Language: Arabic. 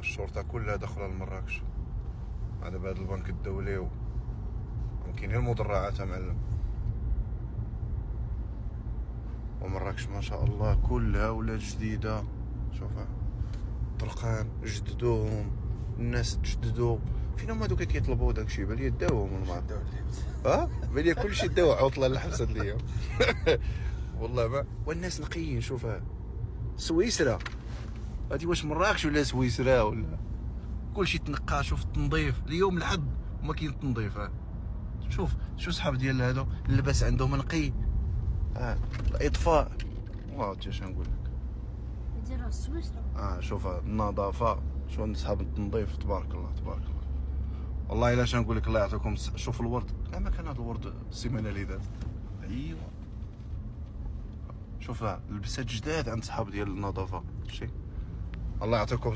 الشرطه كلها داخله لمراكش. هذا بهذا البنك الدولي كاينين المدرعات معلم. ومراكش ما شاء الله كلها ولات جديده. شوفها طرقان جددوهم، الناس تجددوا. فين هما دوكا كيطلبوا داكشي؟ بالي داوهم الماء. بالي كلشي داو عطله الحبس هاد اليوم. والله ما والناس نقيين. شوفها سويسرا هادي، واش مراكش ولا سويسرا ولا؟ كلشي تنقى. شوف التنظيف اليوم الحظ وما كاين التنظيف. شوف صحاب ديال هادو اللباس عندهم نقي. الاطفاء واو اش نقول لك ديروا سويسرا. شوف النظافه، شوف صحاب التنظيف تبارك الله تبارك الله. والله الا اش نقول لك الله يعطيكم. شوف الورد، لا ما كان هذا الورد السيمانه اللي دازت. ايوا شوف لبسات جداد عند صحاب ديال النظافه. شتي الله يعطيكم